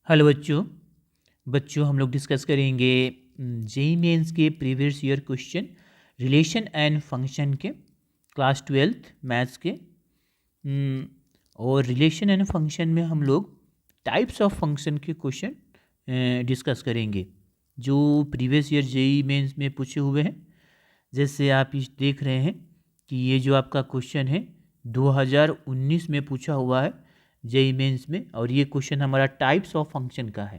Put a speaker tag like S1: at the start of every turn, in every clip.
S1: Hello बच्चों। हम लोग डिस्कस करेंगे जेई मेंस के previous year question relation and function के क्लास 12th मैथ्स के। और रिलेशन एंड फंक्शन में हम लोग टाइप्स ऑफ फंक्शन के क्वेश्चन डिस्कस करेंगे जो प्रीवियस ईयर जेई मेंस में पूछे हुए हैं। जैसे आप इस देख रहे हैं कि ये जो आपका क्वेश्चन है 2019 में पूछा हुआ है जेई मेंस में, और ये क्वेश्चन हमारा टाइप्स ऑफ फंक्शन का है।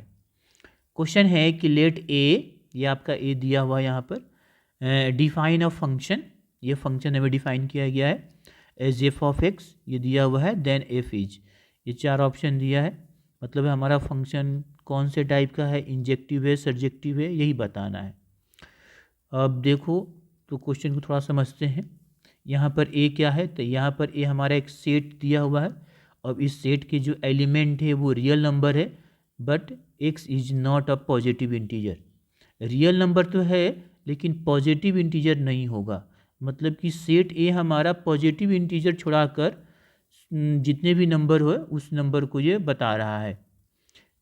S1: क्वेश्चन है कि लेट ए, ये आपका ए दिया हुआ है यहाँ पर, डिफाइन अ फंक्शन, ये फंक्शन हमें डिफाइन किया गया है एज एफ ऑफ एक्स, ये दिया हुआ है, देन एफ इज, ये चार ऑप्शन दिया है। मतलब हमारा फंक्शन कौन से टाइप का है, इंजेक्टिव है, सर्जेक्टिव है, यही बताना है। अब देखो तो क्वेश्चन को थोड़ा समझते हैं। यहाँ पर ए क्या है, तो यहाँ पर ए हमारा एक सेट दिया हुआ है। अब इस सेट के जो एलिमेंट है वो रियल नंबर है, but x is not a positive integer. Real number तो है लेकिन पॉजिटिव इंटीजर नहीं होगा। मतलब कि सेट ए हमारा पॉजिटिव इंटीजर छुड़ाकर जितने भी नंबर हो उस नंबर को ये बता रहा है।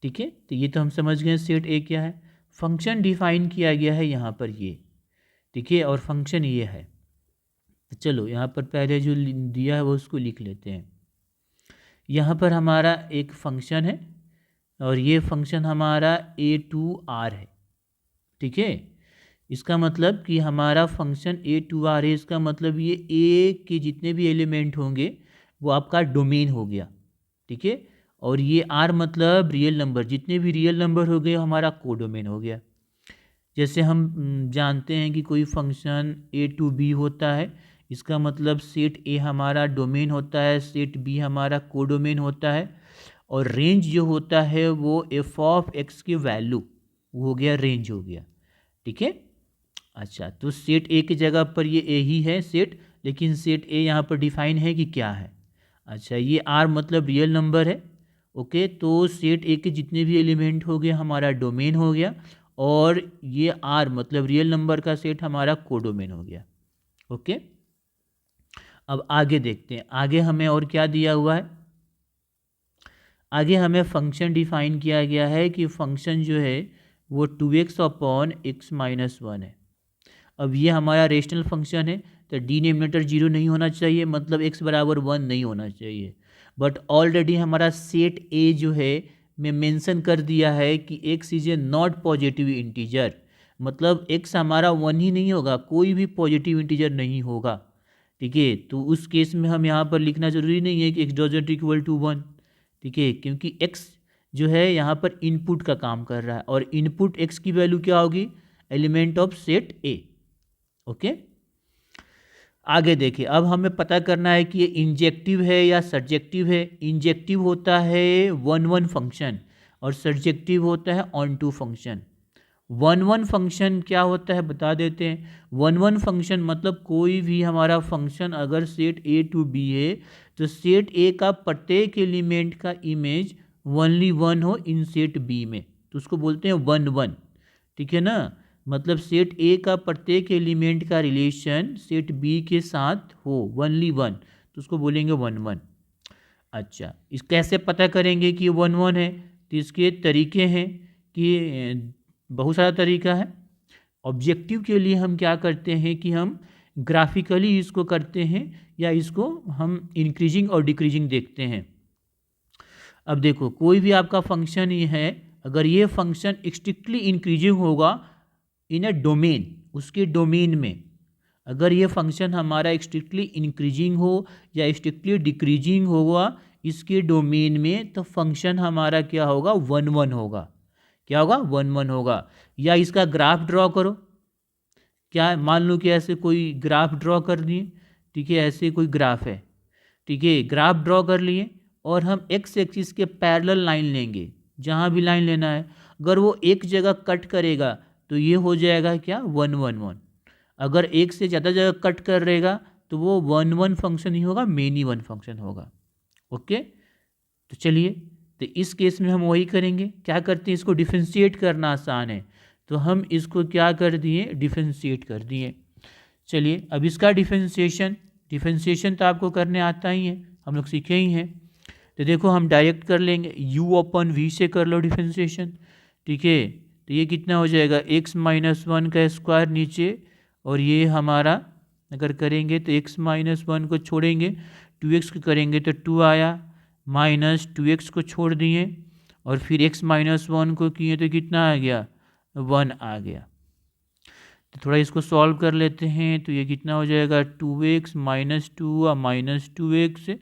S1: ठीक है, तो ये तो हम समझ गए सेट ए क्या है। फंक्शन डिफाइन किया गया है यहाँ पर ये, ठीक है, और फंक्शन ये है। तो चलो यहाँ पर पहले जो दिया है वो उसको लिख लेते हैं। यहाँ पर हमारा एक फंक्शन है और ये फंक्शन हमारा a2r है। ठीक है, इसका मतलब कि हमारा फंक्शन a2r है। इसका मतलब ये a के जितने भी एलिमेंट होंगे वो आपका डोमेन हो गया। ठीक है, और ये r मतलब रियल नंबर, जितने भी रियल नंबर हो गए हमारा कोडोमेन हो गया। जैसे हम जानते हैं कि कोई फंक्शन a to b होता है, इसका मतलब सेट ए हमारा डोमेन होता है, सेट बी हमारा कोडोमेन होता है, और रेंज जो होता है वो एफ ऑफ एक्स की वैल्यू वो हो गया, रेंज हो गया। ठीक है, अच्छा, तो सेट ए की जगह पर ये ए ही है सेट, लेकिन सेट ए यहाँ पर डिफाइन है कि क्या है। अच्छा, ये आर मतलब रियल नंबर है। ओके, तो सेट ए के जितने भी एलिमेंट हो गए हमारा डोमेन हो गया, और ये आर मतलब रियल नंबर का सेट हमारा कोडोमेन हो गया। ओके, अब आगे देखते हैं, आगे हमें और क्या दिया हुआ है। आगे हमें फंक्शन डिफाइन किया गया है कि फंक्शन जो है वो 2x अपॉन एक्स माइनस 1 है। अब ये हमारा रेशनल फंक्शन है, तो डिनोमिनेटर 0 नहीं होना चाहिए, मतलब x बराबर 1 नहीं होना चाहिए। बट ऑलरेडी हमारा सेट ए जो है मैं मेंशन कर दिया है कि x is a not positive integer, मतलब x हमारा 1 ही नहीं होगा, कोई भी पॉजिटिव इंटीजर नहीं होगा। ठीक है, तो उस केस में हम यहाँ पर लिखना जरूरी नहीं है कि x डजंट इक्वल टू 1। ठीक है, क्योंकि x जो है यहाँ पर इनपुट का काम कर रहा है, और इनपुट x की वैल्यू क्या होगी, element of set A. Okay, आगे देखिए, अब हमें पता करना है कि ये इंजेक्टिव है या सर्जेक्टिव है। इंजेक्टिव होता है 1 1 फंक्शन, और सर्जेक्टिव होता है ऑन टू फंक्शन। 1 1 फंक्शन क्या होता है बता देते हैं। 1 1 फंक्शन मतलब कोई भी हमारा फंक्शन अगर सेट ए टू बी है, तो सेट ए का प्रत्येक एलिमेंट का इमेज ओनली 1 हो इन सेट बी में, तो उसको बोलते हैं 1 1। ठीक है ना, मतलब सेट ए का प्रत्येक एलिमेंट का रिलेशन सेट बी के साथ हो ओनली 1, तो उसको बोलेंगे 1 1। अच्छा, इस कैसे पता करेंगे कि 1 1 है, तो इसके तरीके हैं कि बहुत सारा तरीका है। ऑब्जेक्टिव के लिए हम क्या करते हैं कि हम ग्राफिकली इसको करते हैं, या इसको हम इंक्रीजिंग और डिक्रीजिंग देखते हैं। अब देखो, कोई भी आपका फंक्शन ही है, अगर ये फंक्शन स्ट्रिक्टली इंक्रीजिंग होगा इन अ डोमेन, उसके डोमेन में अगर ये फंक्शन हमारा स्ट्रिक्टली इंक्रीजिंग हो या स्ट्रिक्टली डिक्रीजिंग होगा इसके डोमेन में, तो फंक्शन हमारा क्या होगा, 1 1 होगा। क्या होगा, 1 1 होगा। या इसका ग्राफ ड्रॉ करो, क्या मान लो कि ऐसे कोई ग्राफ ड्रॉ कर दिए। ठीक है, ऐसे कोई ग्राफ है, ठीक है, ग्राफ ड्रॉ कर लिए, और हम एक्स एक्सिस के पैरेलल लाइन लेंगे, जहाँ भी लाइन लेना है, अगर वो एक जगह कट करेगा तो ये हो जाएगा क्या, 1 1 1। अगर एक से ज़्यादा जगह कट कर रहेगा तो वो 1 1 फंक्शन ही होगा, मेनी 1 फंक्शन होगा। ओके, तो चलिए, तो इस केस में हम वही करेंगे, क्या करते हैं, इसको डिफ्रेंशिएट करना आसान है, तो हम इसको क्या कर दिए, डिफ्रेंशिएट कर दिए। चलिए, अब इसका डिफ्रेंशिएशन तो आपको करने आता ही है, हम लोग सीखे ही हैं। तो देखो हम डायरेक्ट कर लेंगे, u अपन v से कर लो डिफरेंशिएशन, ठीक है। तो ये कितना हो जाएगा, x माइनस वन का स्क्वायर नीचे, और ये हमारा अगर करेंगे तो x माइनस वन को छोड़ेंगे, 2x को करेंगे तो 2 आया, माइनस 2x को छोड़ दिए और फिर x माइनस वन को किए तो कितना आ गया, 1 आ गया। तो थोड़ा इसको सॉल्व कर लेते हैं, तो ये कितना हो जाएगा, 2x माइनस 2 और माइनस 2x,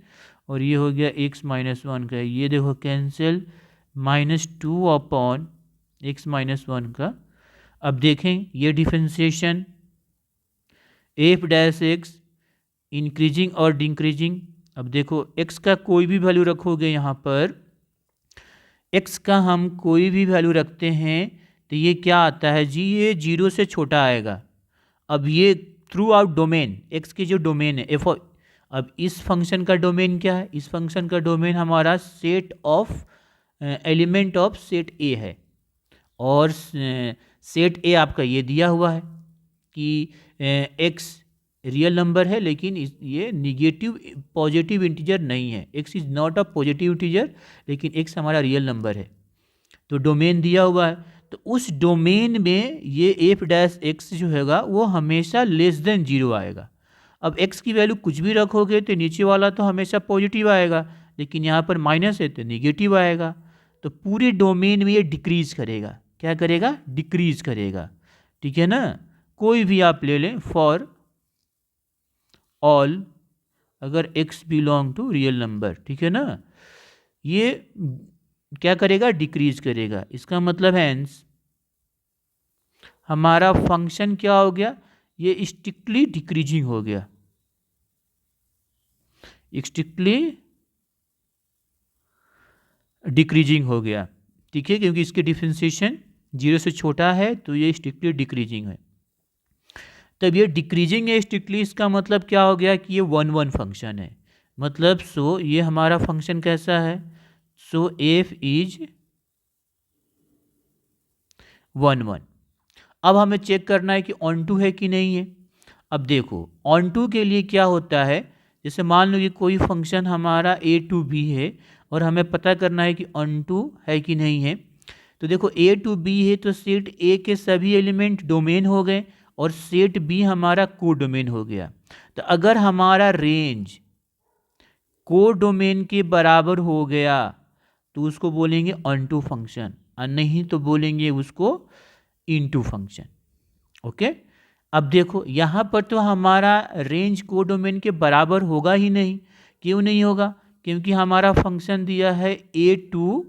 S1: और ये हो गया x माइनस वन का, ये देखो cancel, minus 2 upon x minus one का। अब देखें ये differentiation F dash x increasing और डिक्रीजिंग। अब देखो x का कोई भी वैल्यू रखोगे यहाँ पर, x का हम कोई भी वैल्यू रखते हैं तो ये क्या आता है जी, ये 0 से छोटा आएगा। अब ये थ्रू आउट डोमेन, x की जो डोमेन है एफ, अब इस फंक्शन का डोमेन क्या है, इस फंक्शन का डोमेन हमारा set of element of set ए है, और सेट ए आपका ये दिया हुआ है कि x रियल नंबर है लेकिन ये निगेटिव पॉजिटिव इंटीजर नहीं है, x is not a positive integer लेकिन x हमारा रियल नंबर है। तो डोमेन दिया हुआ है, तो उस डोमेन में ये एफ डैश एक्स जो हैगा वो हमेशा लेस देन 0 आएगा। अब x की वैल्यू कुछ भी रखोगे तो नीचे वाला तो हमेशा पॉजिटिव आएगा, लेकिन यहाँ पर माइनस है तो निगेटिव आएगा। तो पूरे डोमेन में ये डिक्रीज करेगा, क्या करेगा, डिक्रीज करेगा, ठीक है ना। कोई भी आप ले लें, फॉर ऑल अगर x belong to real number, ठीक है ना, ये क्या करेगा, डिक्रीज करेगा। इसका मतलब हैंस हमारा फंक्शन क्या हो गया, ये स्ट्रिक्टली डिक्रीजिंग हो गया, स्ट्रिक्टली डिक्रीजिंग हो गया, ठीक है, क्योंकि इसके डिफरेंशिएशन 0 से छोटा है तो ये स्ट्रिक्टली डिक्रीजिंग है। तब ये डिक्रीजिंग है स्ट्रिक्टली, इसका मतलब क्या हो गया कि ये 1 1 फंक्शन है, मतलब सो ये हमारा फंक्शन कैसा है, सो एफ इज 1 1। अब हमें चेक करना है कि ऑन टू है कि नहीं है। अब देखो ऑन टू के लिए क्या होता है, जैसे मान लो कि कोई फंक्शन हमारा a टू b है और हमें पता करना है कि ऑन टू है कि नहीं है। तो देखो a टू b है तो सेट a के सभी एलिमेंट डोमेन हो गए और सेट b हमारा को डोमेन हो गया। तो अगर हमारा रेंज को डोमेन के बराबर हो गया तो उसको बोलेंगे ऑन टू फंक्शन, और नहीं तो बोलेंगे उसको इनटू फंक्शन, ओके। अब देखो यहाँ पर तो हमारा रेंज को डोमेन के बराबर होगा ही नहीं, क्यों नहीं होगा, क्योंकि हमारा फंक्शन दिया है a टू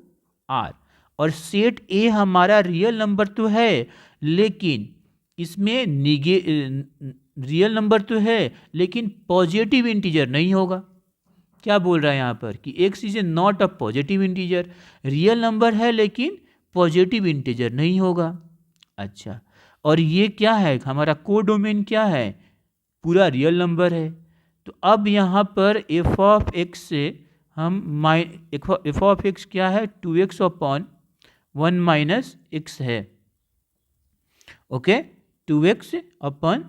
S1: r और सेट a हमारा रियल नंबर तो है लेकिन इसमें रियल नंबर तो है लेकिन पॉजिटिव इंटीजर नहीं होगा। क्या बोल रहा है यहाँ पर कि x is not a positive integer, real number है लेकिन पॉजिटिव इंटीजर नहीं होगा। अच्छा, और ये क्या है, हमारा को डोमेन क्या है, पूरा रियल नंबर है। तो अब यहाँ पर एफ ऑफ एक्स से हम एफ ऑफ एक्स क्या है, 2x अपॉन 1 माइनस एक्स है, okay, 2x upon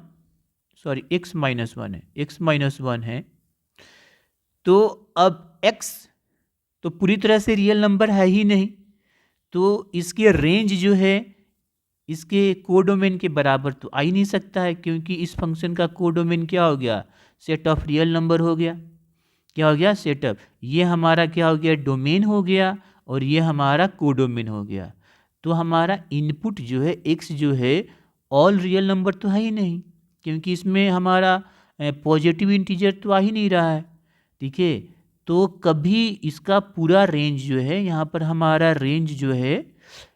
S1: sorry x minus one है, x माइनस वन है। तो अब x तो पूरी तरह से रियल नंबर है ही नहीं, तो इसके रेंज जो है इसके कोडोमेन के बराबर तो आ ही नहीं सकता है, क्योंकि इस फंक्शन का कोडोमेन क्या हो गया, सेट ऑफ रियल नंबर हो गया। क्या हो गया, सेट ऑफ, ये हमारा क्या हो गया, डोमेन हो गया और ये हमारा कोडोमेन हो गया। तो हमारा इनपुट जो है x जो है ऑल रियल नंबर तो है ही नहीं, क्योंकि इसमें हमारा पॉजिटिव इंटीजर तो आ ही नहीं रहा है, ठीक है। तो कभी इसका पूरा रेंज जो है, यहाँ पर हमारा रेंज जो है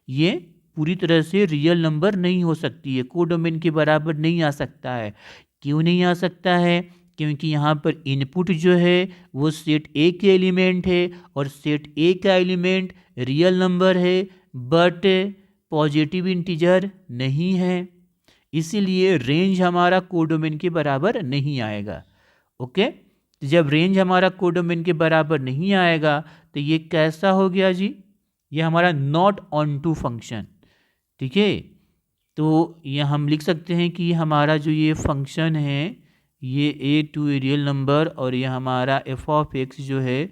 S1: ये पूरी तरह से रियल नंबर नहीं हो सकती है, कोडोमेन के बराबर नहीं आ सकता है। क्यों नहीं आ सकता है, क्योंकि यहाँ पर इनपुट जो है वो सेट ए के एलिमेंट है और सेट ए का एलिमेंट रियल नंबर है बट पॉजिटिव इंटीजर नहीं है, इसीलिए रेंज हमारा कोडोमेन के बराबर नहीं आएगा, ओके। तो जब रेंज हमारा कोडोमेन के बराबर नहीं आएगा तो ये कैसा हो गया जी, ये हमारा नॉट ऑन टू फंक्शन, ठीक है। तो ये हम लिख सकते हैं कि हमारा जो ये फंक्शन है ये a टू रियल नंबर और ये हमारा f ऑफ x जो है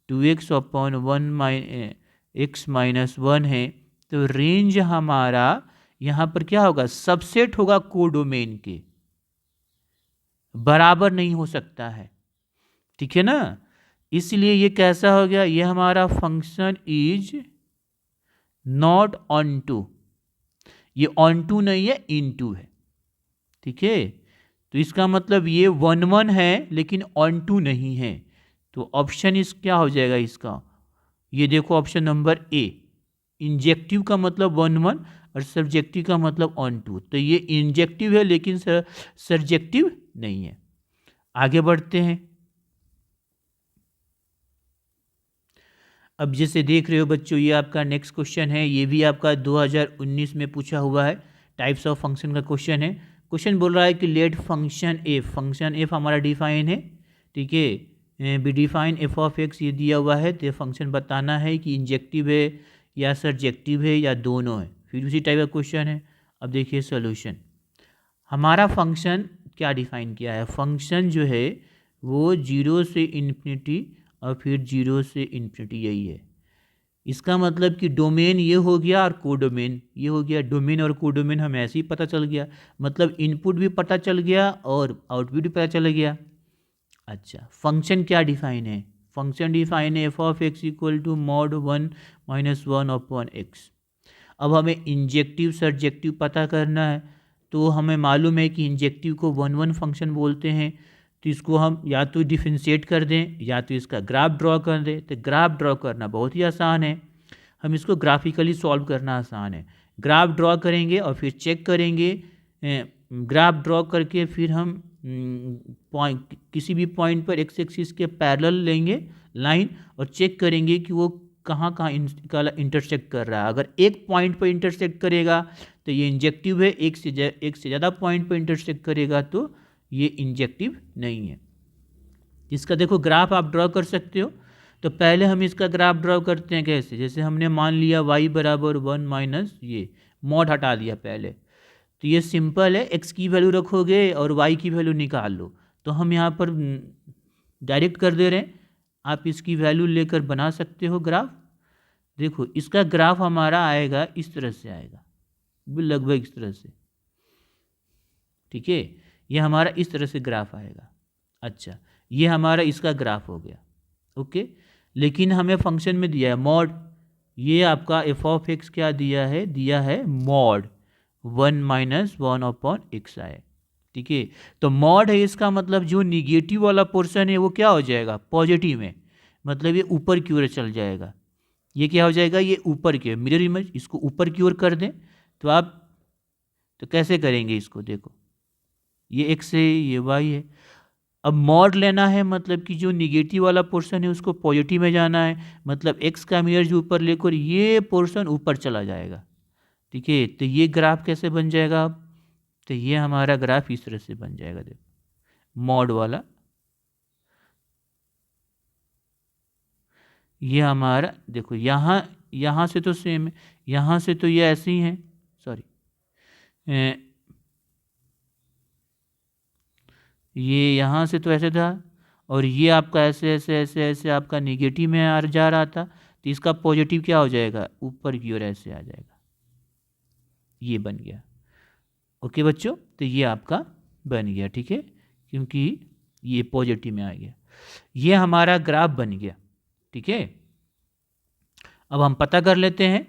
S1: 2x अपॉन 1x-1 है, तो रेंज हमारा यहाँ पर क्या होगा, सबसेट होगा कोडोमेन के, बराबर नहीं हो सकता है, ठीक है ना। इसलिए ये कैसा हो गया, ये हमारा function is not onto, ये ऑन टू नहीं है, इन टू है, ठीक है। तो इसका मतलब ये 1 है लेकिन ऑन टू नहीं है, तो ऑप्शन इस क्या हो जाएगा इसका, ये देखो ऑप्शन नंबर ए, इंजेक्टिव का मतलब 1 और सब्जेक्टिव का मतलब ऑन टू, तो ये इंजेक्टिव है लेकिन सब्जेक्टिव नहीं है। आगे बढ़ते हैं। अब जैसे देख रहे हो बच्चों, ये आपका नेक्स्ट क्वेश्चन है, ये भी आपका 2019 में पूछा हुआ है, टाइप्स ऑफ फंक्शन का क्वेश्चन है। क्वेश्चन बोल रहा है कि लेट फंक्शन एफ हमारा डिफाइन है, ठीक है, be define F of X, ये दिया हुआ है, तो फंक्शन बताना है कि इंजेक्टिव है या सब्जेक्टिव है या दोनों है, फिर उसी टाइप का क्वेश्चन है। अब देखिए सोल्यूशन, हमारा फंक्शन क्या डिफाइन किया है, फंक्शन जो है वो 0 से इन्फिनिटी और फिर 0 से इन्फिनिटी, यही है। इसका मतलब कि डोमेन ये हो गया और कोडोमेन ये हो गया, डोमेन और कोडोमेन हमें ऐसे ही पता चल गया, मतलब इनपुट भी पता चल गया और आउटपुट भी पता चल गया। अच्छा, फंक्शन क्या डिफाइन है, फंक्शन डिफाइन है F of X equal to mod 1 - 1 upon X. अब हमें इंजेक्टिव सब्जेक्टिव पता करना है, तो हमें मालूम है कि इंजेक्टिव को 1 फंक्शन बोलते हैं, तो इसको हम या तो डिफरेंशिएट कर दें या तो इसका ग्राफ ड्रॉ कर दें। तो ग्राफ ड्रॉ करना बहुत ही आसान है, हम इसको ग्राफिकली सॉल्व करना आसान है। ग्राफ ड्रॉ करेंगे और फिर चेक करेंगे, ग्राफ ड्रॉ करके फिर हम पॉइंट किसी भी पॉइंट पर एक्स एक्सिस के पैरेलल लेंगे लाइन और चेक करेंगे कि वो कहाँ कहाँ इंटरसेक्ट कर रहा है। अगर एक पॉइंट पर इंटरसेक्ट करेगा तो ये इंजेक्टिव है, एक से ज़्यादा पॉइंट पर इंटरसेक्ट करेगा तो ये इंजेक्टिव नहीं है। इसका देखो ग्राफ आप ड्रॉ कर सकते हो, तो पहले हम इसका ग्राफ ड्रॉ करते हैं कैसे, जैसे हमने मान लिया y बराबर 1 माइनस ये मॉड हटा दिया पहले, तो ये सिंपल है, x की वैल्यू रखोगे और y की वैल्यू निकाल लो, तो हम यहाँ पर डायरेक्ट कर दे रहे हैं, आप इसकी वैल्यू लेकर बना सकते हो ग्राफ। देखो इसका ग्राफ हमारा आएगा इस तरह से आएगा, लगभग इस तरह से, ठीक है, ये हमारा इस तरह से ग्राफ आएगा। अच्छा, ये हमारा इसका ग्राफ हो गया, ओके। लेकिन हमें फंक्शन में दिया है मॉड, ये आपका एफ ऑफ एक्स क्या दिया है मॉड 1 - 1 अपॉन एक्स आए, ठीक है। तो मॉड है, इसका मतलब जो निगेटिव वाला पोर्शन है वो क्या हो जाएगा, पॉजिटिव में, मतलब ये ऊपर की ओर चल जाएगा। ये क्या हो जाएगा, ये ऊपर की ओर, मिरर इमेज, इसको ऊपर की ओर कर दें तो आप, तो कैसे करेंगे इसको, देखो ये एक्स है ये वाई है। अब मॉड लेना है, मतलब कि जो निगेटिव वाला पोर्शन है उसको पॉजिटिव में जाना है, मतलब एक्स का मिरर जो ऊपर लेकर ये पोर्शन ऊपर चला जाएगा, ठीक है। तो ये ग्राफ कैसे बन जाएगा, तो ये हमारा ग्राफ इस तरह से बन जाएगा, देखो मॉड वाला, ये हमारा देखो यहाँ से तो सेम है, यहाँ से तो ये ऐसे ही है, सॉरी ये यहाँ से तो ऐसे था और ये आपका ऐसे ऐसे ऐसे ऐसे आपका निगेटिव में आ जा रहा था, तो इसका पॉजिटिव क्या हो जाएगा, ऊपर की ओर ऐसे आ जाएगा, ये बन गया। ओके बच्चों, तो ये आपका बन गया, ठीक है, क्योंकि ये पॉजिटिव में आ गया, ये हमारा ग्राफ बन गया, ठीक है। अब हम पता कर लेते हैं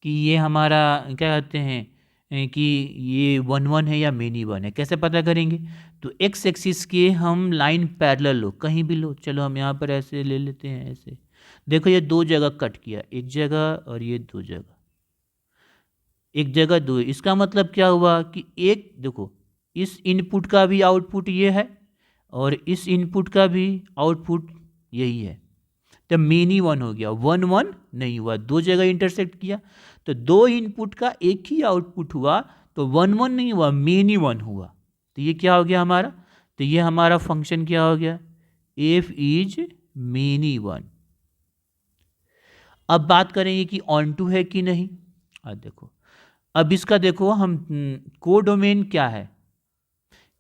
S1: कि ये हमारा क्या कहते हैं कि ये 1 है या मेनी 1 है, कैसे पता करेंगे, तो एक्स एक्सिस के हम लाइन पैरेलल लो, कहीं भी लो, चलो हम यहाँ पर ऐसे ले लेते हैं, ऐसे देखो ये 2 जगह कट किया, एक जगह और ये 2 जगह, एक जगह 2, इसका मतलब क्या हुआ कि एक देखो इस इनपुट का भी आउटपुट ये है और इस इनपुट का भी आउटपुट यही है, तो मेनी 1 हो गया, 1 नहीं हुआ, 2 जगह इंटरसेक्ट किया तो 2 इनपुट का एक ही आउटपुट हुआ, तो 1 नहीं हुआ, मेनी 1 हुआ, तो ये क्या हो गया हमारा, तो ये हमारा फंक्शन क्या हो गया, एफ इज मेनी 1। अब बात करेंगे कि ऑन टू है कि नहीं, देखो अब इसका देखो हम कोडोमेन क्या है,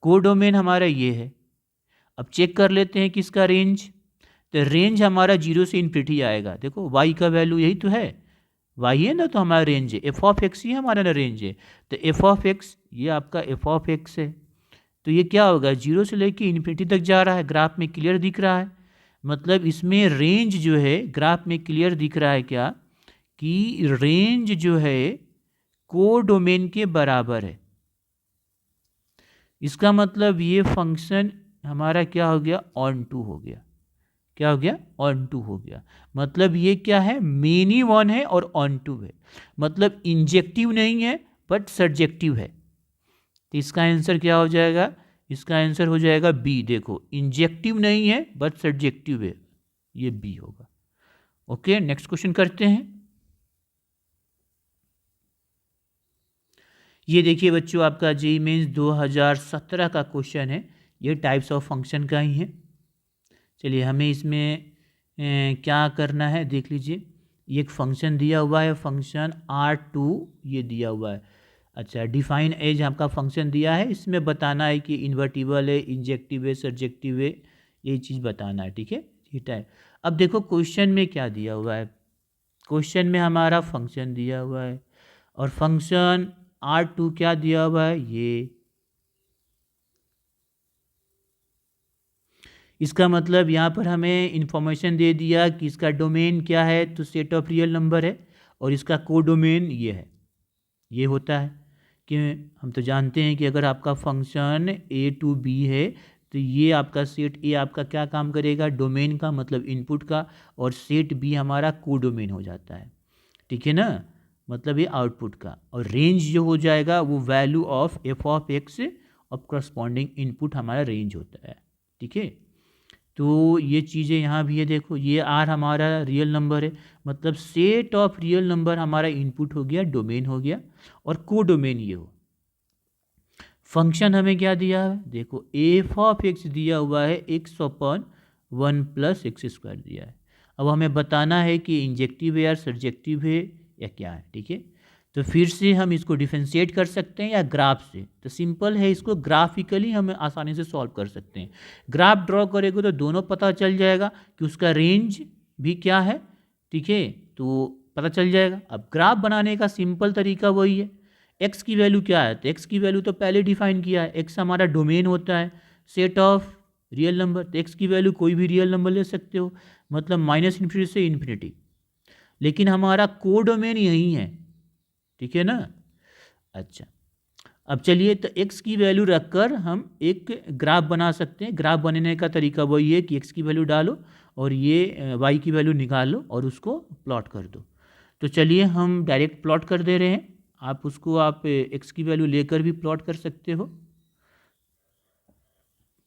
S1: कोडोमेन हमारा ये है। अब चेक कर लेते हैं कि इसका रेंज, तो रेंज हमारा 0 से इन्फिनिटी आएगा। देखो y का वैल्यू यही तो है, y है ना, तो हमारा रेंज है, एफ ऑफ एक्स ही हमारा ना रेंज है। तो एफ ऑफ एक्स, ये आपका एफ ऑफ एक्स है, तो ये क्या होगा, 0 से लेके इन्फिनिटी तक जा रहा है, ग्राफ में क्लियर दिख रहा है। मतलब इसमें रेंज जो है ग्राफ में क्लियर दिख रहा है क्या, कि रेंज जो है कोडोमेन के बराबर है। इसका मतलब ये फंक्शन हमारा क्या हो गया, ऑन टू हो गया। क्या हो गया, ऑन टू हो गया। मतलब ये क्या है, मेनी वन है और ऑन टू है, मतलब इंजेक्टिव नहीं है बट सब्जेक्टिव है। तो इसका आंसर क्या हो जाएगा, इसका आंसर हो जाएगा बी। देखो इंजेक्टिव नहीं है बट सब्जेक्टिव है, ये बी होगा। ओके, नेक्स्ट क्वेश्चन करते हैं। ये देखिए बच्चों, आपका जेईई मेंस 2017 का क्वेश्चन है, ये टाइप्स ऑफ फंक्शन का ही है। चलिए हमें इसमें क्या करना है देख लीजिए। ये एक फंक्शन दिया हुआ है, फंक्शन R2 ये दिया हुआ है। अच्छा, डिफाइन एज आपका फंक्शन दिया है, इसमें बताना है कि इन्वर्टिबल है, इंजेक्टिव है, सर्जेक्टिव है, ये चीज़ बताना है। ठीक है, ठीक है। अब देखो क्वेश्चन में क्या दिया हुआ है, क्वेश्चन में हमारा फंक्शन दिया हुआ है और फंक्शन R2 क्या दिया हुआ है, ये। इसका मतलब यहाँ पर हमें इंफॉर्मेशन दे दिया कि इसका डोमेन क्या है, तो सेट ऑफ रियल नंबर है, और इसका कोडोमेन ये है, ये होता है कि हम तो जानते हैं कि अगर आपका फंक्शन a to b है तो ये आपका सेट ए आपका क्या काम करेगा, डोमेन का, मतलब इनपुट का, और सेट बी हमारा कोडोमेन हो जाता है। ठीक है ना, मतलब ये आउटपुट का, और रेंज जो हो जाएगा वो value of F of x of corresponding input हमारा रेंज होता है। ठीक है, तो ये चीज़ें यहाँ भी है। देखो ये आर हमारा रियल नंबर है, मतलब सेट ऑफ रियल नंबर हमारा इनपुट हो गया, डोमेन हो गया, और कोडोमेन ये हो। फंक्शन हमें क्या दिया है, देखो एफ ऑफ एक्स दिया हुआ है, x upon 1 plus x square दिया है। अब हमें बताना है कि इंजेक्टिव है या सर्जेक्टिव है या क्या है। ठीक है, तो फिर से हम इसको डिफरेंशिएट कर सकते हैं या ग्राफ से, तो सिंपल है, इसको ग्राफिकली हम आसानी से सॉल्व कर सकते हैं। ग्राफ ड्रॉ करेंगे तो दोनों पता चल जाएगा कि उसका रेंज भी क्या है। ठीक है, तो पता चल जाएगा। अब ग्राफ बनाने का सिंपल तरीका वही है, एक्स की वैल्यू क्या है, तो एक्स की वैल्यू तो पहले डिफाइन किया है, एक्स हमारा डोमेन होता है, सेट ऑफ रियल नंबर, तो एक्स की वैल्यू कोई भी रियल नंबर ले सकते हो, मतलब माइनस इन्फिनिटी से इन्फिनिटी, लेकिन हमारा कोडोमेन यही है। ठीक है ना। अच्छा, अब चलिए, तो x की वैल्यू रखकर हम एक ग्राफ बना सकते हैं। ग्राफ बनाने का तरीका वही है कि x की वैल्यू डालो और ये y की वैल्यू निकालो और उसको प्लॉट कर दो। तो चलिए हम डायरेक्ट प्लॉट कर दे रहे हैं, आप उसको आप x की वैल्यू लेकर भी प्लॉट कर सकते हो।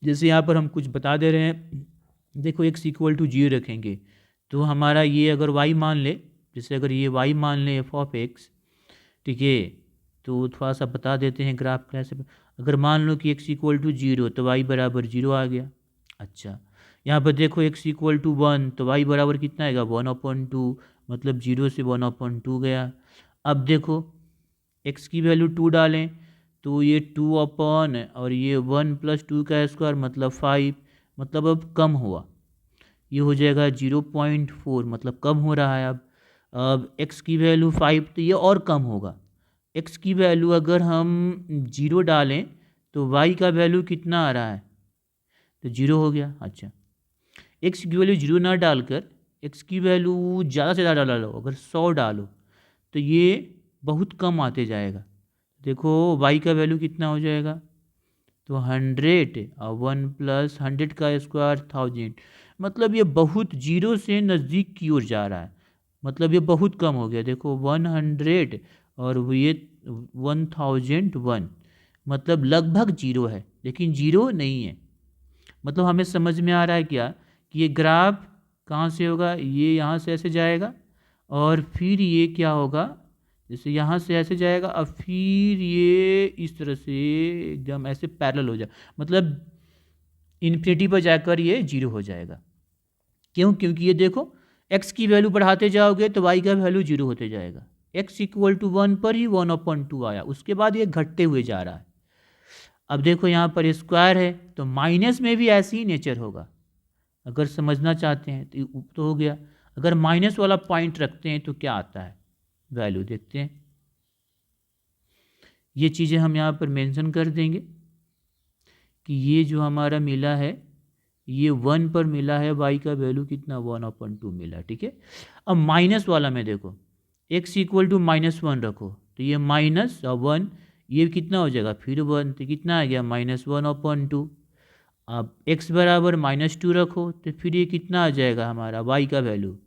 S1: जैसे यहाँ पर हम कुछ बता दे रहे हैं, देखो x इक्वल टू 0 रखेंगे तो हमारा ये अगर y मान ले, जैसे अगर ये y मान ले एफ ऑफ एक्स, ठीक है, तो थोड़ा सा बता देते हैं ग्राफ कैसे। अगर मान लो कि x इक्वल टू 0 तो y बराबर 0 आ गया। अच्छा, यहाँ पर देखो x इक्वल टू 1 तो y बराबर कितना आएगा, 1/2, मतलब 0 से 1/2 गया। अब देखो x की वैल्यू 2 डालें तो ये 2 अपॉन और ये 1 + 2 का स्क्वायर मतलब 5, मतलब अब कम हुआ, ये हो जाएगा 0.4, मतलब कम हो रहा है। अब x की वैल्यू 5 तो ये और कम होगा। x की वैल्यू अगर हम 0 डालें तो y का वैल्यू कितना आ रहा है, तो 0 हो गया। अच्छा, x की वैल्यू 0 ना डालकर x की वैल्यू ज़्यादा से ज़्यादा डालो, अगर 100 डालो तो ये बहुत कम आते जाएगा। देखो y का वैल्यू कितना हो जाएगा, तो 100 और 1 + 100 का स्क्वायर 1000, मतलब ये बहुत 0 से नज़दीक की ओर जा रहा है, मतलब ये बहुत कम हो गया। देखो 100 और ये 1001, मतलब लगभग 0 है लेकिन 0 नहीं है। मतलब हमें समझ में आ रहा है क्या कि ये ग्राफ कहाँ से होगा, ये यहाँ से ऐसे जाएगा और फिर ये क्या होगा, जैसे यहाँ से ऐसे जाएगा और फिर ये इस तरह से एकदम ऐसे पैरेलल हो जाए, मतलब इन्फिनिटी पर जाकर ये 0 हो जाएगा। क्यों, क्योंकि ये देखो x की वैल्यू बढ़ाते जाओगे तो y का वैल्यू 0 होते जाएगा। x इक्वल टू 1 पर ही 1/2 आया, उसके बाद ये घटते हुए जा रहा है। अब देखो यहाँ पर स्क्वायर है तो माइनस में भी ऐसे ही नेचर होगा, अगर समझना चाहते हैं तो हो गया। अगर माइनस वाला पॉइंट रखते हैं तो क्या आता है, वैल्यू देखते हैं। ये चीज़ें हम यहाँ पर मेंशन कर देंगे कि ये जो हमारा मिला है ये 1 पर मिला है, y का वैल्यू कितना 1/2 मिला, ठीक है। अब माइनस वाला में देखो x इक्वल टू -1 रखो तो ये माइनस और 1 ये कितना हो जाएगा फिर 1, तो कितना आ गया -1/2। अब x बराबर -2 रखो तो फिर ये कितना आ जाएगा हमारा y का वैल्यू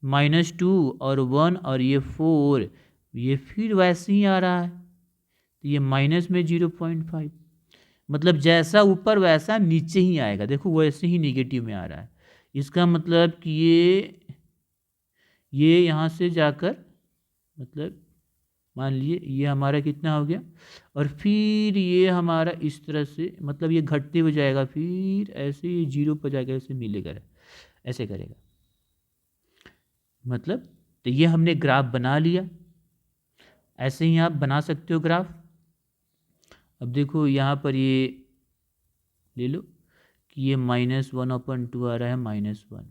S1: -2 और 1 और ये 4, ये फिर वैसे ही आ रहा है तो ये माइनस में 0.5, मतलब जैसा ऊपर वैसा नीचे ही आएगा। देखो वैसे ही निगेटिव में आ रहा है, इसका मतलब कि ये यहाँ से जाकर मतलब मान लीजिए ये हमारा कितना हो गया और फिर ये हमारा इस तरह से मतलब ये घटते हुए जाएगा, फिर ऐसे ये 0 पर जाएगा, ऐसे मिलेगा, ऐसे करेगा मतलब। तो ये हमने ग्राफ बना लिया, ऐसे ही आप बना सकते हो ग्राफ। अब देखो यहाँ पर ये ले लो कि ये -1/2 आ रहा है -1 पर।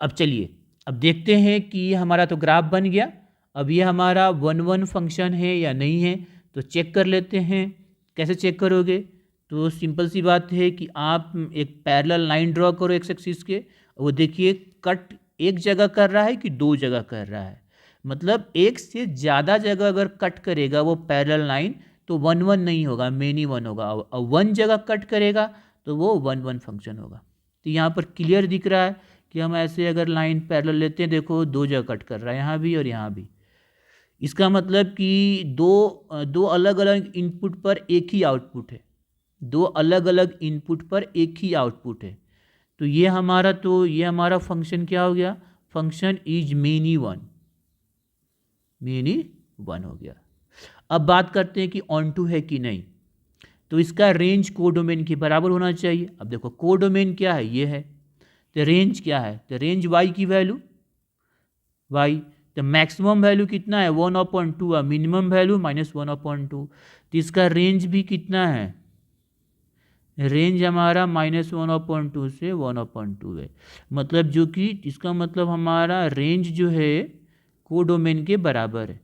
S1: अब चलिए अब देखते हैं कि ये हमारा तो ग्राफ बन गया। अब ये हमारा 1 फंक्शन है या नहीं है तो चेक कर लेते हैं। कैसे चेक करोगे, तो सिंपल सी बात है कि आप एक पैरेलल लाइन ड्रॉ करो एक्स एक्सिस के, वो देखिए कट एक जगह कर रहा है कि 2 जगह कर रहा है, मतलब एक से ज़्यादा जगह अगर कट करेगा वो पैरेलल लाइन तो 1 नहीं होगा, मेनी 1 होगा। और 1 जगह कट करेगा तो वो 1 फंक्शन होगा। तो यहाँ पर क्लियर दिख रहा है कि हम ऐसे अगर लाइन पैरेलल लेते हैं, देखो 2 जगह कट कर रहा है, यहाँ भी और यहाँ भी। इसका मतलब कि दो अलग अलग इनपुट पर एक ही आउटपुट है, 2 अलग अलग इनपुट पर एक ही आउटपुट है। तो ये हमारा फंक्शन क्या हो गया, फंक्शन इज मेनी वन हो गया। अब बात करते हैं कि ऑन टू है कि नहीं, तो इसका रेंज कोडोमेन के बराबर होना चाहिए। अब देखो कोडोमेन क्या है, ये है, तो रेंज क्या है, तो रेंज y की वैल्यू y, तो मैक्सिमम वैल्यू कितना है 1/2 है, मिनिमम वैल्यू -1/2, तो इसका रेंज भी कितना है, रेंज हमारा -1/2 से 1/2 है। मतलब जो कि इसका मतलब हमारा रेंज जो है कोडोमेन के बराबर है,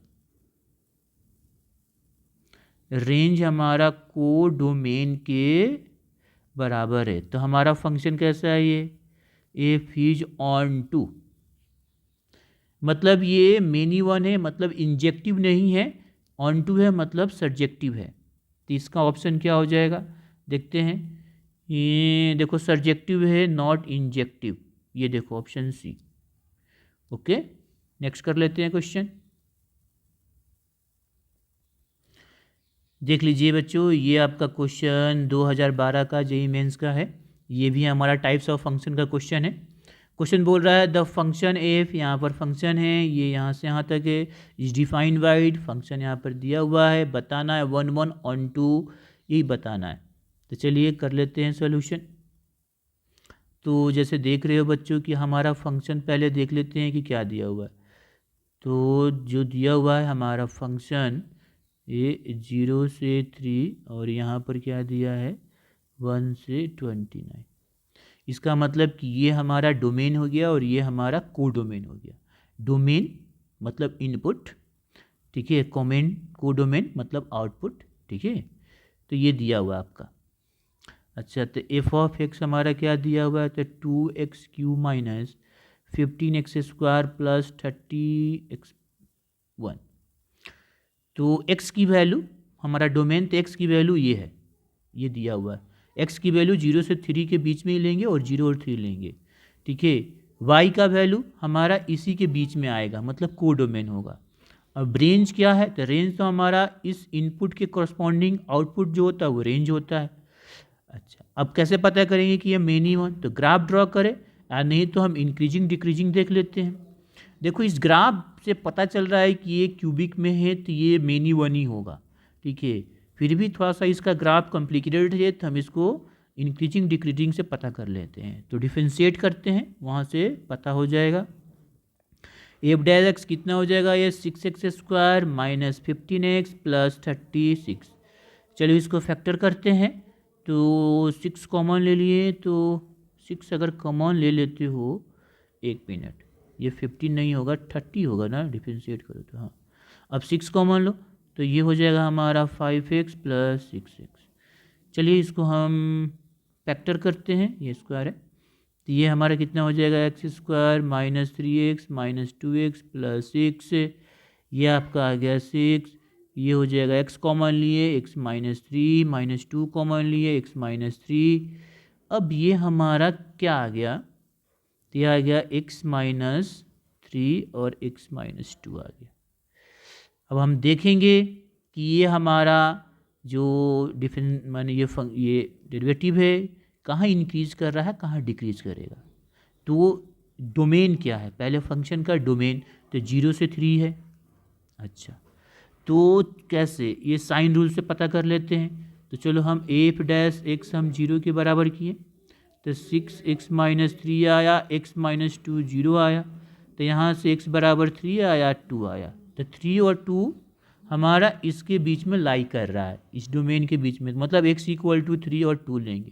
S1: रेंज हमारा कोडोमेन के बराबर है। तो हमारा फंक्शन कैसा है, ये एफ इज ऑन टू, मतलब ये मेनी वन है, मतलब इंजेक्टिव नहीं है, ऑन टू है मतलब सब्जेक्टिव है। तो इसका ऑप्शन क्या हो जाएगा, देखते हैं। ये देखो सब्जेक्टिव है नॉट इंजेक्टिव, ये देखो ऑप्शन सी। ओके, नेक्स्ट कर लेते हैं क्वेश्चन। देख लीजिए बच्चों, ये आपका क्वेश्चन 2012 का जेईई मेंस का है। ये भी हमारा टाइप्स ऑफ फंक्शन का क्वेश्चन है। क्वेश्चन बोल रहा है द फंक्शन एफ, यहाँ पर फंक्शन है, ये यहाँ से यहाँ तक है, इज डिफाइंड बाय, फंक्शन यहाँ पर दिया हुआ है, बताना है 1 ऑन टू, यही बताना है। तो चलिए कर लेते हैं सोल्यूशन। तो जैसे देख रहे हो बच्चों कि हमारा फंक्शन पहले देख लेते हैं कि क्या दिया हुआ है। तो जो दिया हुआ है हमारा फंक्शन ये 0 से 3 और यहाँ पर क्या दिया है 1 से 29। इसका मतलब कि ये हमारा डोमेन हो गया और ये हमारा कोडोमेन हो गया। डोमेन मतलब इनपुट, ठीक है, कोडोमेन मतलब आउटपुट, ठीक है। तो ये दिया हुआ आपका। अच्छा, तो एफ ऑफ एक्स हमारा क्या दिया हुआ है, तो 2x³ minus 15x² plus 30x1। तो x की वैल्यू हमारा डोमेन, तो x की वैल्यू ये है, ये दिया हुआ है। x की वैल्यू 0 से 3 के बीच में ही लेंगे और 0 और 3 लेंगे, ठीक है। y का वैल्यू हमारा इसी के बीच में आएगा, मतलब कोडोमेन होगा। अब रेंज क्या है, तो रेंज तो हमारा इस इनपुट के कॉरस्पॉन्डिंग आउटपुट जो होता है वो रेंज होता है। अच्छा, अब कैसे पता करेंगे कि ये मेनी वन, तो ग्राफ ड्रॉ करें, या नहीं तो हम इंक्रीजिंग डिक्रीजिंग देख लेते हैं। देखो इस ग्राफ से पता चल रहा है कि ये क्यूबिक में है तो ये मेनी वन ही होगा, ठीक है। फिर भी थोड़ा सा इसका ग्राफ कॉम्प्लिकेटेड है तो हम इसको इंक्रीजिंग डिक्रीजिंग से पता कर लेते हैं। तो डिफरेंशिएट करते हैं, वहाँ से पता हो जाएगा। एफ डैश एक्स कितना हो जाएगा, ये 6x² माइनस 15x प्लस 36। चलिए इसको फैक्टर करते हैं, तो 6 कॉमन ले लिए तो 6 अगर कॉमन ले लेते हो, 1 मिनट, ये 15 नहीं होगा 30 होगा ना, डिफ्रेंशिएट करो तो। हाँ, अब 6 कॉमन लो तो ये हो जाएगा हमारा 5x प्लस 6x। चलिए इसको हम फैक्टर करते हैं, ये स्क्वायर है तो ये हमारा कितना हो जाएगा, x square minus 3x minus 2x plus 6, ये आपका आ गया 6, ये हो जाएगा एक्स कॉमन लिए एक्स माइनस 3 माइनस 2 कॉमन लिए एक्स माइनस 3। अब ये हमारा क्या आ गया, तो ये आ गया एक्स माइनस 3 और एक्स माइनस 2 आ गया। अब हम देखेंगे कि ये हमारा जो डिफरेंट माने ये डेरिवेटिव है कहाँ इंक्रीज कर रहा है, कहाँ डिक्रीज करेगा। तो डोमेन क्या है, पहले फंक्शन का डोमेन तो 0 से 3 है। अच्छा, तो कैसे, ये साइन रूल से पता कर लेते हैं। तो चलो हम एफ डैश एक्स हम 0 के बराबर किए तो 6x माइनस 3 आया, x माइनस 2 0 आया, तो यहाँ से x बराबर 3 आया, 2 आया, तो 3 और 2 हमारा इसके बीच में लाई कर रहा है, इस डोमेन के बीच में, मतलब x इक्वल टू 3 और 2 लेंगे।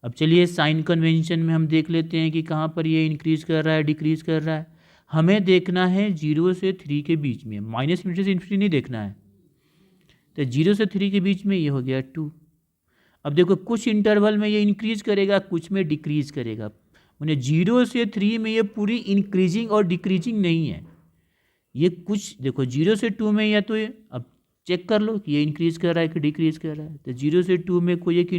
S1: अब चलिए साइन कन्वेंशन में हम देख लेते हैं कि कहाँ पर ये इंक्रीज कर रहा है, डिक्रीज कर रहा है। हमें देखना है 0 से 3 के बीच में, माइनस इन्फिनिटी से इन्फिनिटी नहीं देखना है। तो 0 से 3 के बीच में ये हो गया 2। अब देखो कुछ इंटरवल में ये इंक्रीज करेगा, कुछ में डिक्रीज करेगा। मैंने 0 से 3 में ये पूरी इंक्रीजिंग और डिक्रीजिंग नहीं है, ये कुछ देखो 0 से 2 में या तो ये, अब चेक कर लो कि ये इंक्रीज कर रहा है कि डिक्रीज कर रहा है। तो 0 से 2 में कोई एक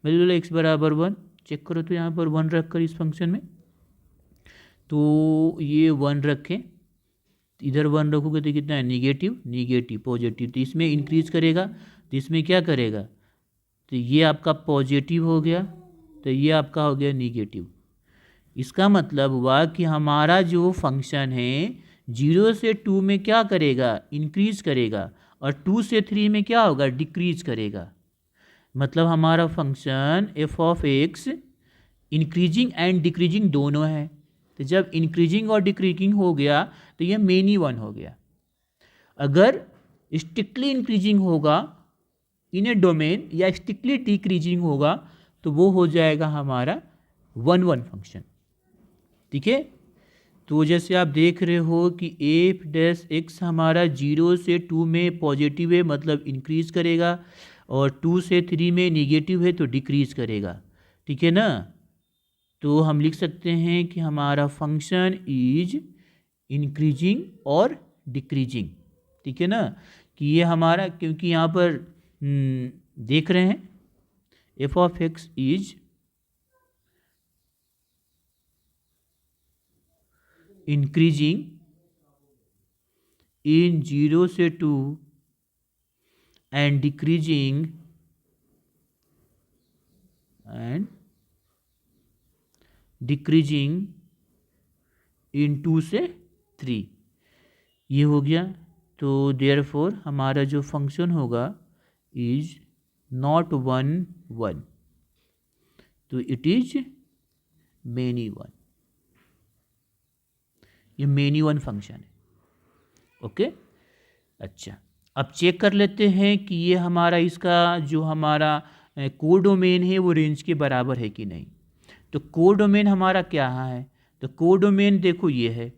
S1: मतलब x बराबर 1, चेक करो तो यहाँ पर 1 रख कर इस फंक्शन में, तो ये 1 रखें, इधर 1 रखोगे तो कितना है, निगेटिव निगेटिव पॉजिटिव, तो इसमें इंक्रीज करेगा तो इसमें क्या करेगा, तो ये आपका पॉजिटिव हो गया, तो ये आपका हो गया निगेटिव। इसका मतलब हुआ कि हमारा जो फंक्शन है 0 से 2 में क्या करेगा, इंक्रीज करेगा, और 2 से 3 में क्या होगा, डिक्रीज करेगा। मतलब हमारा function F of x increasing and decreasing दोनों है। तो जब इंक्रीजिंग और डिक्रीजिंग हो गया तो ये मेनी वन हो गया। अगर स्ट्रिक्टली इंक्रीजिंग होगा इन ए डोमेन या स्ट्रिक्टली डिक्रीजिंग होगा तो वो हो जाएगा हमारा 1 1 फंक्शन। ठीक है, तो जैसे आप देख रहे हो कि एफ डैश एक्स हमारा 0 से 2 में पॉजिटिव है, मतलब इंक्रीज करेगा, और 2 से 3 में निगेटिव है तो डिक्रीज करेगा। ठीक है ना, तो हम लिख सकते हैं कि हमारा फंक्शन इज इंक्रीजिंग और डिक्रीजिंग। ठीक है ना, कि ये हमारा, क्योंकि यहाँ पर देख रहे हैं F of x is increasing in 0 से 2 and decreasing in 2 से 3, ये हो गया। तो देयरफॉर हमारा जो फंक्शन होगा इज नॉट 1 1, तो इट इज मेनी वन, ये मेनी वन फंक्शन है। ओके, अच्छा, अब चेक कर लेते हैं कि ये हमारा इसका जो हमारा कोडोमेन है वो रेंज के बराबर है कि नहीं। तो कोडोमेन हमारा क्या है, तो कोडोमेन देखो ये है,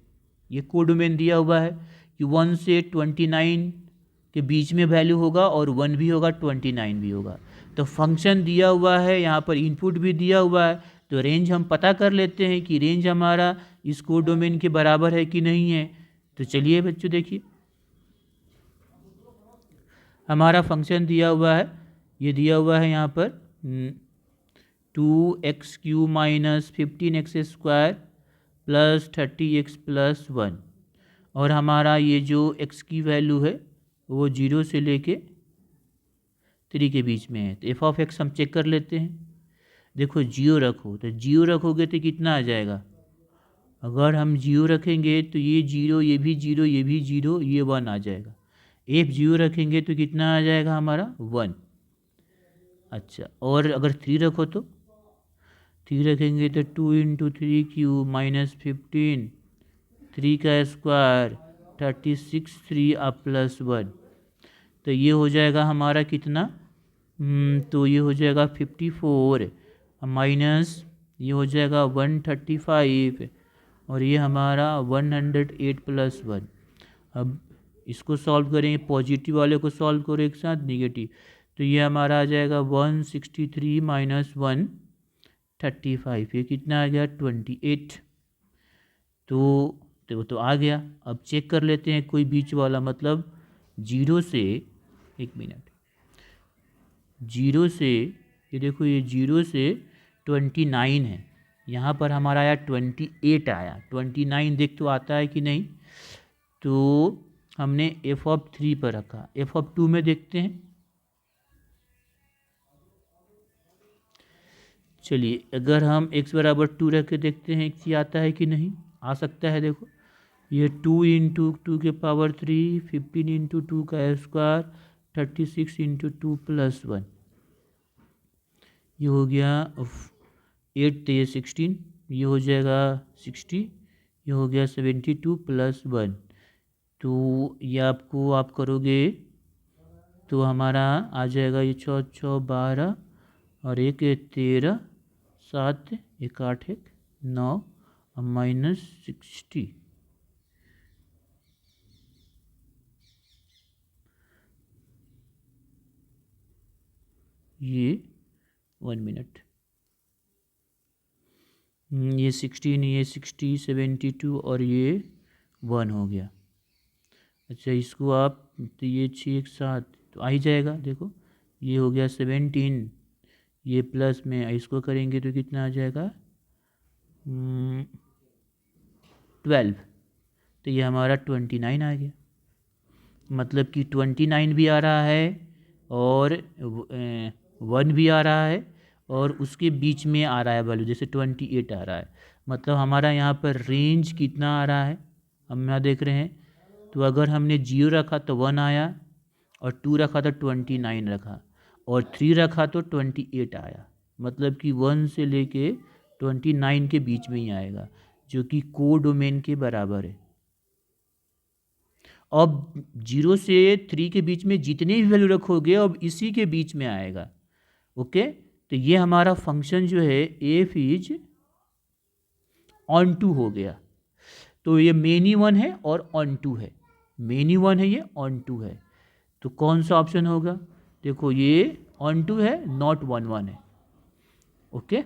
S1: ये कोडोमेन दिया हुआ है कि 1 से 29 के बीच में वैल्यू होगा, और 1 भी होगा 29 भी होगा। तो फंक्शन दिया हुआ है, यहाँ पर इनपुट भी दिया हुआ है, तो रेंज हम पता कर लेते हैं कि रेंज हमारा इस कोडोमेन के बराबर है कि नहीं है। तो चलिए बच्चों देखिए, हमारा फंक्शन दिया हुआ है, ये दिया हुआ है यहाँ पर 2x³ minus 15x square plus 30x plus 1, और हमारा ये जो x की वैल्यू है वो 0 से लेके 3 के बीच में है। तो एफ ऑफ एक्स हम चेक कर लेते हैं। देखो 0 रखो, तो 0 रखोगे तो कितना आ जाएगा, अगर हम 0 रखेंगे तो ये 0, ये भी 0, ये भी 0, ये 1 आ जाएगा। एफ 0 रखेंगे तो कितना आ जाएगा हमारा 1। अच्छा, और अगर 3 रखो तो 3 रखेंगे तो 2 × 3³ माइनस 15, 3 का स्क्वायर 36, 3 प्लस 1, तो ये हो जाएगा हमारा कितना, तो ये हो जाएगा 54 माइनस ये हो जाएगा 135 और ये हमारा 108 प्लस 1। अब इसको सॉल्व करेंगे, पॉजिटिव वाले को सॉल्व करो एक साथ निगेटिव, तो ये हमारा आ जाएगा 163 माइनस 135, ये कितना आ गया 28। तो आ गया। अब चेक कर लेते हैं कोई बीच वाला, मतलब जीरो से, एक मिनट, जीरो से, ये देखो ये जीरो से 29 है, यहाँ पर हमारा आया 28 आया, 29 देख तो आता है कि नहीं, तो हमने f(3) पर रखा। f(2) में देखते हैं, चलिए अगर हम x बराबर 2 रख के देखते हैं कि आता है कि नहीं, आ सकता है। देखो ये 2 इंटू 2 के पावर 3, 15 इंटू 2 का स्क्वायर, 36 इंटू 2 प्लस 1, ये हो गया 8, तो ये 16, ये हो जाएगा 60, ये हो गया 72 प्लस 1, तो ये आपको आप करोगे तो हमारा आ जाएगा ये 6 6 12 और 1 13, 7 1 8 1 9 माइनस 60, ये 1 मिनट, ये 16, ये 60, 72 और ये 1 हो गया। अच्छा इसको आप, तो ये 6 एक साथ तो आ ही जाएगा। देखो ये हो गया 17, ये प्लस में इसको करेंगे तो कितना आ जाएगा 12, तो ये हमारा 29 आ गया। मतलब कि 29 भी आ रहा है और 1 भी आ रहा है और उसके बीच में आ रहा है वैल्यू, जैसे 28 आ रहा है। मतलब हमारा यहाँ पर रेंज कितना आ रहा है हम यहाँ देख रहे हैं, तो अगर हमने 0 रखा तो 1 आया, और 2 रखा तो 29 रखा, और 3 रखा तो 28 आया। मतलब कि 1 से लेके 29 के बीच में ही आएगा, जो कि कोडोमेन के बराबर है। अब 0 से 3 के बीच में जितने भी वैल्यू रखोगे अब इसी के बीच में आएगा। ओके, तो ये हमारा फंक्शन जो है एफ इज ऑन टू हो गया। तो ये मेनी 1 है और ऑन टू है, मेनी 1 है, ये ऑन टू है, तो कौन सा ऑप्शन होगा? देखो ये ऑन टू है, नॉट 1 1 है। ओके।